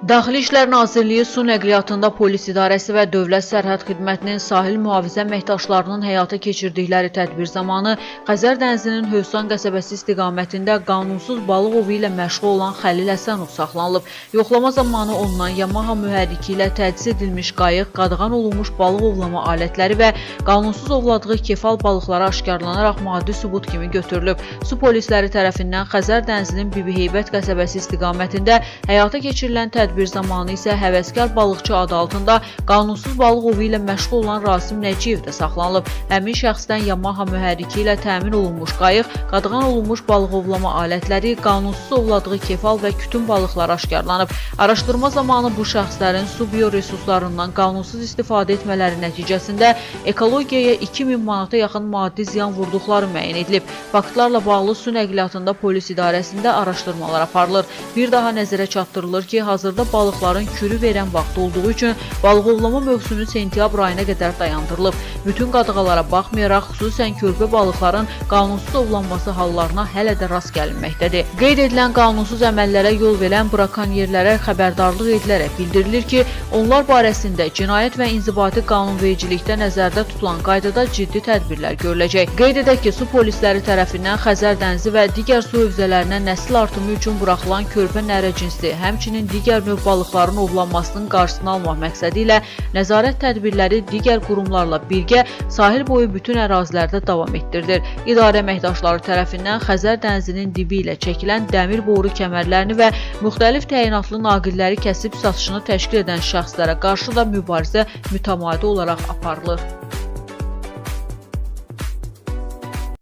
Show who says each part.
Speaker 1: Daxili İşlər Nazirliyi Su Nəqliyyatında Polis İdarəsi və Dövlət Sərhəd Xidmətinin sahil mühafizə əməkdaşlarının həyata keçirdikləri tədbir zamanı Xəzər dənizinin Hövsan qəsəbəsi istiqamətində qanunsuz balıq ovu ilə məşğul olan Xəlil Həsənov saxlanılıb. Yoxlama zamanı ondan Yamaha mühərriki ilə təchiz edilmiş qayıq, qadağan olunmuş balıq ovlama alətləri və qanunsuz ovladığı kefal balıqları aşkarlanaraq maddi sübut kimi götürülüb. Su polisləri tərəfindən Xəzər dənizinin Bibiheybət qəsəbəsi istiqamətində həyata keçirilən tədbir zamanı isə həvəskar balıqçı adı altında qanunsuz balıq ovu ilə məşğul olan Rasim Nəciyev də saxlanılıb. Həmin şəxsdən Yamaha mühərriki ilə təmin olunmuş qayıq, qadağan olunmuş balıq ovlama alətləri, qanunsuz ovladığı kefal və kütün balıqları aşkarlanıb. Araşdırma zamanı bu şəxslərin su bioresurslarından qanunsuz istifadə etmələri nəticəsində ekologiyaya 2000 manata yaxın maddi ziyan vurduqları müəyyən edilib. Faktlarla bağlı su nəqliyyatında polis idarəsində araşdırmalar aparılır. Bir daha nəzərə çatdırılır ki, hazırda balıqların kürü verən vaxt olduğu üçün balıq ovlama mövsümü sentyabr ayına qədər dayandırılıb. Bütün qadağalara baxmayaraq, xüsusən körpə balıqların qanunsuz ovlanması hallarına hələ də rast gəlinməkdədir. Qeyd edilən qanunsuz əməllərə yol verən brakonyerlərə xəbərdarlıq edilərək bildirilir ki, onlar barəsində cinayət və inzibati qanunvericilikdə nəzərdə tutulan qaydada ciddi tədbirlər görüləcək. Qeyd edək ki, su polisləri tərəfindən Xəzər dənizi və digər su hövzələrinə nəsil artımı üçün buraxılan körpə nərə cinsli, həmçinin digər növ balıqların ovlanmasının qarşısını almaq məqsədi ilə nəzarət tədbirləri digər qurumlarla birgə sahil boyu bütün ərazilərdə davam etdirilir. İdarə əməkdaşları tərəfindən Xəzər dənizinin dibi ilə çəkilən dəmir boru kəmərlərini və müxtəlif təyinatlı naqilləri kəsib satışını təşkil edən şəxslərə qarşı da mübarizə mütəmadi olaraq aparılır.